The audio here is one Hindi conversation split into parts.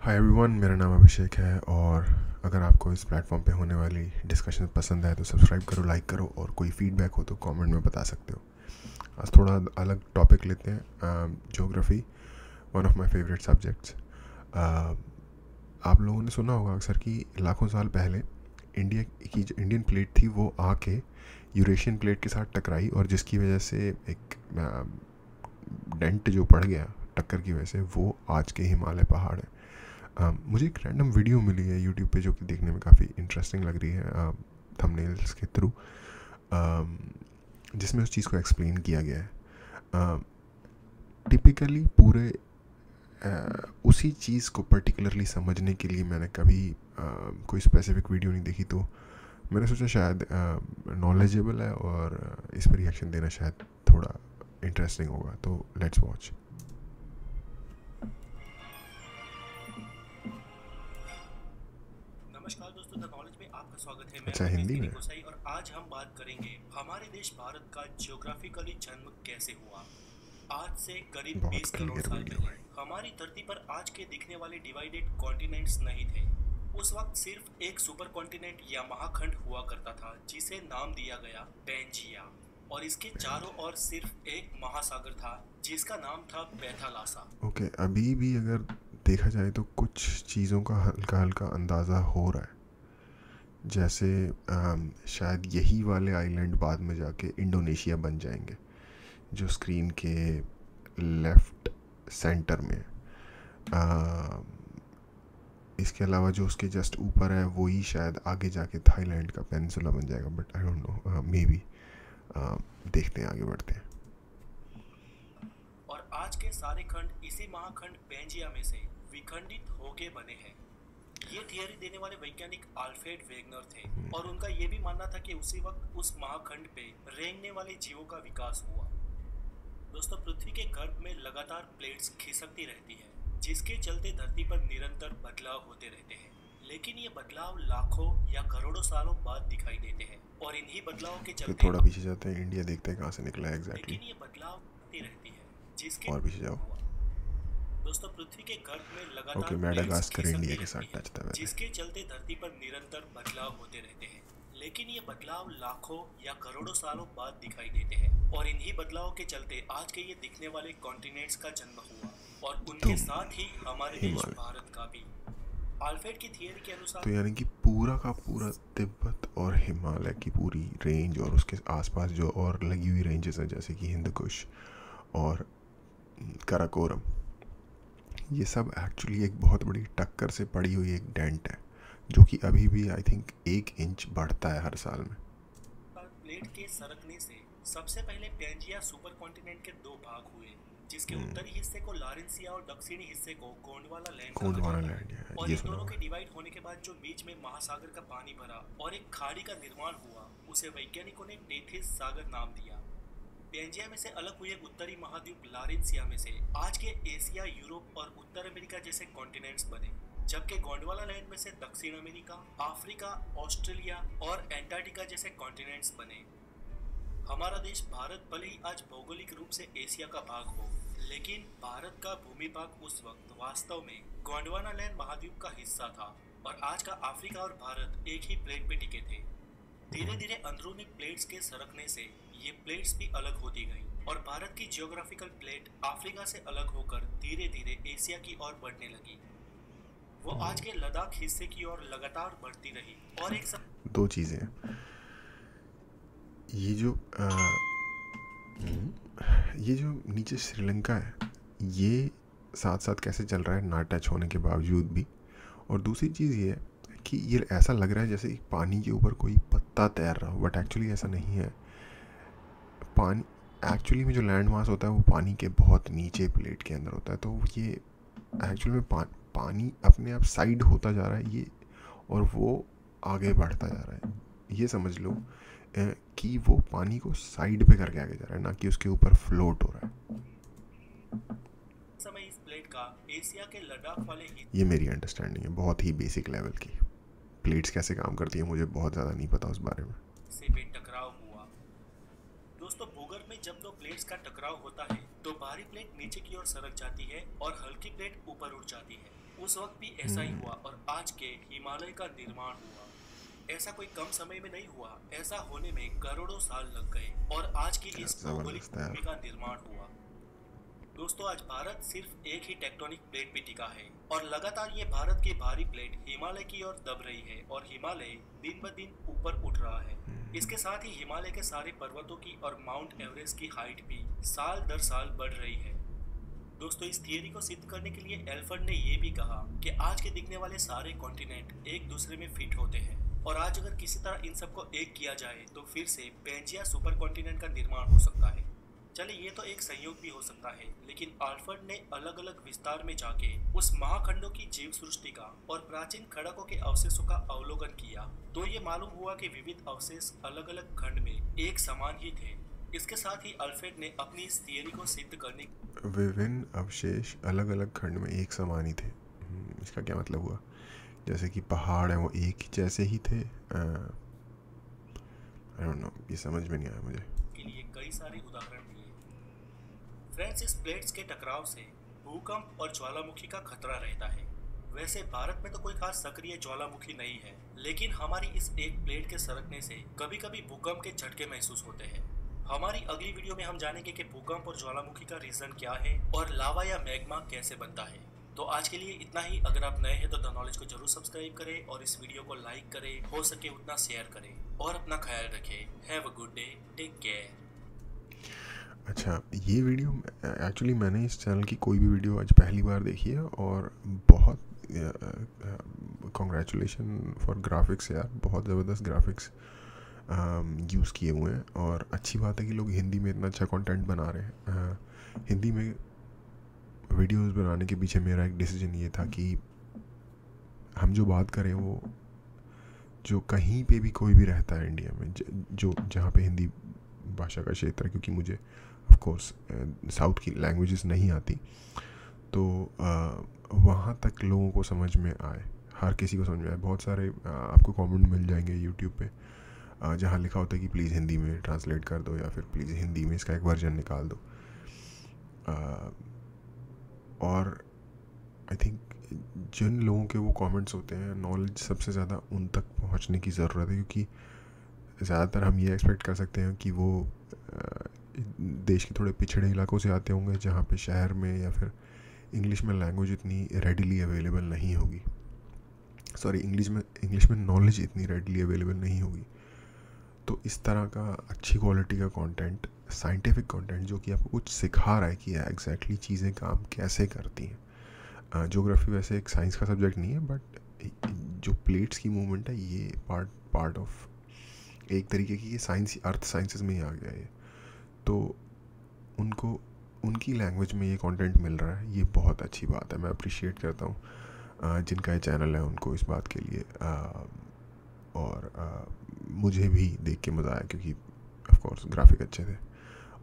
हाय एवरीवन, मेरा नाम अभिषेक है और अगर आपको इस प्लेटफॉर्म पे होने वाली डिस्कशन पसंद है तो सब्सक्राइब करो, लाइक करो और कोई फीडबैक हो तो कमेंट में बता सकते हो। आज थोड़ा अलग टॉपिक लेते हैं, geography, one of my favourite subjects. आप लोगों ने सुना होगा अक्सर कि लाखों साल पहले इंडिया की जो इंडियन प्लेट थी वो आके यूरेशियन प्लेट के साथ टकराई और जिसकी वजह से एक डेंट जो पड़ गया टक्कर की वजह से, वो आज के हिमालय पहाड़ है। मुझे एक रैंडम वीडियो मिली है यूट्यूब पे जो कि देखने में काफ़ी इंटरेस्टिंग लग रही है थंबनेल्स के थ्रू, जिसमें उस चीज़ को एक्सप्लेन किया गया है। टिपिकली पूरे उसी चीज़ को पर्टिकुलरली समझने के लिए मैंने कभी कोई स्पेसिफिक वीडियो नहीं देखी, तो मैंने सोचा शायद नॉलेजेबल है और इस पर रिएक्शन देना शायद थोड़ा इंटरेस्टिंग होगा, तो लेट्स वॉच। नमस्कार दोस्तों, द नॉलेज में आपका स्वागत है। मैं अच्छा, हूं हिंदी में? गोसाई और आज हम बात करेंगे हमारे देश भारत का ज्योग्राफिकली जन्म कैसे हुआ। आज से करीब बहुत 20 करोड़ क्लियर साल वीडियो पहले भाई। हमारी धरती पर आज के दिखने वाले डिवाइडेड कॉन्टिनेंट्स नहीं थे। उस वक्त सिर्फ एक सुपर कॉन्टिनेंट या महाखंड हुआ करता था जिसे नाम दिया गया पेंजिया, और इसके चारों ओर सिर्फ एक महासागर था जिसका नाम था पैथालासा। ओके, अभी भी अगर देखा जाए तो कुछ चीज़ों का हल्का हल्का अंदाज़ा हो रहा है, जैसे शायद यही वाले आइलैंड बाद में जाके इंडोनेशिया बन जाएंगे, जो स्क्रीन के लेफ़्ट सेंटर में। इसके अलावा जो उसके जस्ट ऊपर है वही शायद आगे जाके थाईलैंड का पेनिनसुला बन जाएगा, but I don't know, may be. देखते हैं, आगे बढ़ते हैं। और आज के सारे खंड इसी महाखंड पेंजिया में से विखंडित होके बने हैं। ये थियरी देने वाले वैज्ञानिक अल्फ्रेड वेगनर थे और उनका ये भी मानना था कि उसी वक्त उस महाखंड पे रेंगने वाले जीवों का विकास हुआ। दोस्तों, पृथ्वी के गर्भ में लगातार प्लेट्स खिसकती रहती है जिसके चलते धरती पर निरंतर बदलाव होते रहते हैं, लेकिन ये बदलाव लाखों या करोड़ों सालों बाद दिखाई देते हैं और इन्हीं बदलावों के तो चलते थोड़ा पीछे जाते हैं, इंडिया देखते हैं कहाँ से निकला है एग्जैक्टली। लेकिन ये बदलाव होती रहती है जिसके और पीछे जाओ। हुआ। दोस्तों, पृथ्वी के गर्भ में लगातार ओके, प्लेट्स मेडागास्कर खिसकती इंडिया के रहती साथ है टच था पहले। जिसके चलते धरती पर निरंतर बदलाव होते रहते हैं, लेकिन ये बदलाव लाखों या करोड़ों सालों बाद दिखाई देते हैं और इन्हीं बदलावों के चलते आज के ये दिखने वाले कॉन्टिनेंट्स का जन्म हुआ और उनके तुम साथ ही हमारे देश हिमालय। भारत का भी। अल्फ्रेड की थियरी के अनुसार तो यानी कि पूरा का पूरा तिब्बत और हिमालय की पूरी रेंज और उसके आसपास जो और लगी हुई रेंजेस हैं, जैसे कि हिंद कुश और काराकोरम, ये सब एक्चुअली एक बहुत बड़ी टक्कर से पड़ी हुई एक डेंट है, जो कि अभी भी आई थिंक 1 इंच बढ़ता है हर साल में। प्लेट के सरकने से सबसे पहले पेंजिया सुपर कॉन्टिनेंट के दो भाग हुए, जिसके उत्तरी हिस्से को लॉरेंसिया और दक्षिणी हिस्से को गोंडवाना लैंड कहा गोंडवाना जाता लैंड है। है, और ये इन सुना दोनों हुआ के है। डिवाइड होने के बाद जो बीच में महासागर का पानी भरा और एक खाड़ी का निर्माण हुआ, उसे वैज्ञानिकों ने टेथिस सागर नाम दिया। पेंजिया में से अलग हुए उत्तरी महाद्वीप लॉरेंसिया में से आज के एशिया, यूरोप और उत्तर अमेरिका जैसे कॉन्टिनेंट्स बने, जबकि गोंडवाना लैंड में से दक्षिण अमेरिका, अफ्रीका, ऑस्ट्रेलिया और एंटार्क्टिका जैसे कॉन्टिनेंट्स बने। हमारा देश भारत भले ही आज भौगोलिक रूप से एशिया का भाग हो, लेकिन भारत का भूमि भाग उस वक्त वास्तव में गोंडवाना लैंड महाद्वीप का हिस्सा था और आज का अफ्रीका और भारत एक ही प्लेट पे टिके थे। धीरे धीरे अंदरूनी प्लेट्स के सरकने से ये प्लेट्स भी अलग होती गई और भारत की जियोग्राफिकल प्लेट अफ्रीका से अलग होकर धीरे धीरे एशिया की ओर बढ़ने लगी। वो आज के लद्दाख हिस्से की ओर लगातार बढ़ती रही और एक दो चीज़ें हैं। ये जो नीचे श्रीलंका है, ये साथ साथ कैसे चल रहा है ना टच होने के बावजूद भी। और दूसरी चीज़ ये है कि ये ऐसा लग रहा है जैसे पानी के ऊपर कोई पत्ता तैर रहा हो, बट एक्चुअली ऐसा नहीं है। पानी एक्चुअली में जो लैंड मास होता है वो पानी के बहुत नीचे प्लेट के अंदर होता है, तो ये एक्चुअली में पानी अपने आप साइड होता जा रहा है ये, और वो आगे बढ़ता जा रहा है। ये समझ लो कि वो पानी को साइड पे करके आगे जा रहा है, ना कि उसके ऊपर फ्लोट हो रहा है। समय इस प्लेट का एशिया के लद्दाख वाले ये मेरी अंडरस्टैंडिंग है, बहुत ही बेसिक लेवल की। प्लेट्स कैसे काम करती है मुझे बहुत ज़्यादा नहीं पता उस बारे में। से पे टकराव हुआ। दोस्तों, भूगर्भ में जब दो प्लेट्स का टकराव होता है तो भारी प्लेट नीचे की ओर सरक जाती है और हल्की प्लेट ऊपर उठ जाती है। उस वक्त भी ऐसा ही हुआ और आज के हिमालय का निर्माण हुआ। ऐसा कोई कम समय में नहीं हुआ, ऐसा होने में करोड़ों साल लग गए और आज की क्या इस भौगोलिक ज़बरदस्त है भूमि यार। का निर्माण हुआ। दोस्तों, आज भारत सिर्फ एक ही टेक्टोनिक प्लेट पे टिका है और लगातार ये भारत की भारी प्लेट हिमालय की ओर दब रही है और हिमालय दिन ब दिन ऊपर उठ रहा है। इसके साथ ही हिमालय के सारे पर्वतों की और माउंट एवरेस्ट की हाइट भी साल दर साल बढ़ रही है। दोस्तों, इस थियरी को सिद्ध करने के लिए एल्फ्रेड ने ये भी कहा कि आज के दिखने वाले सारे कॉन्टिनेंट एक दूसरे में फिट होते हैं और आज अगर किसी तरह इन सबको एक किया जाए तो फिर से पेंजिया सुपर कॉन्टिनेंट का निर्माण हो सकता है। चलिए, ये तो एक संयोग भी हो सकता है, लेकिन अल्फ्रेड ने अलग अलग विस्तार में जाके उस महाखंडों की जीव सृष्टि का और प्राचीन खड़कों के अवशेषों का अवलोकन किया तो ये मालूम हुआ कि विविध अवशेष अलग अलग खंड में एक समान ही थे। इसके साथ ही अल्फ्रेड ने अपनी इस थियरी को सिद्ध करने विभिन्न अवशेष अलग अलग खंड में एक समान ही थे। इसका क्या मतलब हुआ? जैसे कि पहाड़ हैं वो एक ही जैसे ही थे? आई डोंट नो, ये समझ में नहीं आया मुझे। के लिए कई सारे उदाहरण दिए। फ्रेंड्स, इस प्लेट्स के टकराव से भूकंप और ज्वालामुखी का खतरा रहता है। वैसे भारत में तो कोई खास सक्रिय ज्वालामुखी नहीं है, लेकिन हमारी इस एक प्लेट के सरकने से कभी कभी भूकंप के झटके महसूस होते हैं। हमारी अगली वीडियो में हम जानेंगे कि भूकंप और ज्वालामुखी का रीजन क्या है और लावा या मैग्मा कैसे बनता है। तो आज के लिए इतना ही। अगर आप नए हैं तो द नॉलेज को जरूर सब्सक्राइब करें और इस वीडियो को लाइक करें, हो सके उतना शेयर करें और अपना ख्याल रखें। Have a good day, take care. अच्छा, ये वीडियो एक्चुअली मैंने इस चैनल की कोई भी वीडियो आज पहली बार देखी है और बहुत कॉन्ग्रेचुलेशन फॉर ग्राफिक्स यार, बहुत ज़बरदस्त ग्राफिक्स यूज़ किए हुए हैं और अच्छी बात है कि लोग हिंदी में इतना अच्छा कंटेंट बना रहे हैं। हिंदी में वीडियोस बनाने के पीछे मेरा एक डिसीजन ये था कि हम जो बात करें वो जो कहीं पे भी कोई भी रहता है इंडिया में, जो जहाँ पे हिंदी भाषा का क्षेत्र है, क्योंकि मुझे ऑफ कोर्स साउथ की लैंग्वेजेस नहीं आती, तो वहाँ तक लोगों को समझ में आए, हर किसी को समझ में आए। बहुत सारे आपको कमेंट मिल जाएंगे यूट्यूब पे जहाँ लिखा होता है कि प्लीज़ हिंदी में ट्रांसलेट कर दो या फिर प्लीज़ हिंदी में इसका एक वर्जन निकाल दो। और आई थिंक जिन लोगों के वो कमेंट्स होते हैं, नॉलेज सबसे ज़्यादा उन तक पहुंचने की ज़रूरत है, क्योंकि ज़्यादातर हम ये एक्सपेक्ट कर सकते हैं कि वो देश के थोड़े पिछड़े इलाकों से आते होंगे जहाँ पे शहर में या फिर इंग्लिश में लैंग्वेज इतनी रेडिली अवेलेबल नहीं होगी, सॉरी इंग्लिश में नॉलेज इतनी रेडिली अवेलेबल नहीं होगी। तो इस तरह का अच्छी क्वालिटी का कंटेंट, साइंटिफिक कंटेंट जो कि आपको कुछ सिखा रहा है कि एग्जैक्टली चीज़ें काम कैसे करती हैं। ज्योग्राफी वैसे एक साइंस का सब्जेक्ट नहीं है, बट जो प्लेट्स की मूवमेंट है ये पार्ट ऑफ एक तरीके की ये साइंस, अर्थ साइंसेस में ही आ गया है। तो उनको उनकी लैंग्वेज में ये कंटेंट मिल रहा है, ये बहुत अच्छी बात है। मैं अप्रिशिएट करता हूँ जिनका ये चैनल है उनको इस बात के लिए। और मुझे भी देख के मज़ा आया, क्योंकि ऑफ कोर्स ग्राफिक अच्छे थे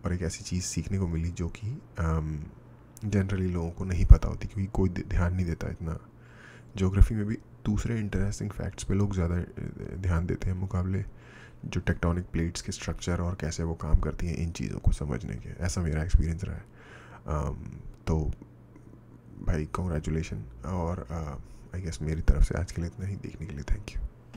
और एक ऐसी चीज़ सीखने को मिली जो कि जनरली लोगों को नहीं पता होती, क्योंकि कोई ध्यान नहीं देता इतना। ज्योग्राफी में भी दूसरे इंटरेस्टिंग फैक्ट्स पे लोग ज़्यादा ध्यान देते हैं मुकाबले जो टेक्टोनिक प्लेट्स के स्ट्रक्चर और कैसे वो काम करती हैं इन चीज़ों को समझने के। ऐसा मेरा एक्सपीरियंस रहा है। तो भाई कॉन्ग्रेचुलेशन, और आई गेस मेरी तरफ से आज के लिए इतना ही। देखने के लिए थैंक यू।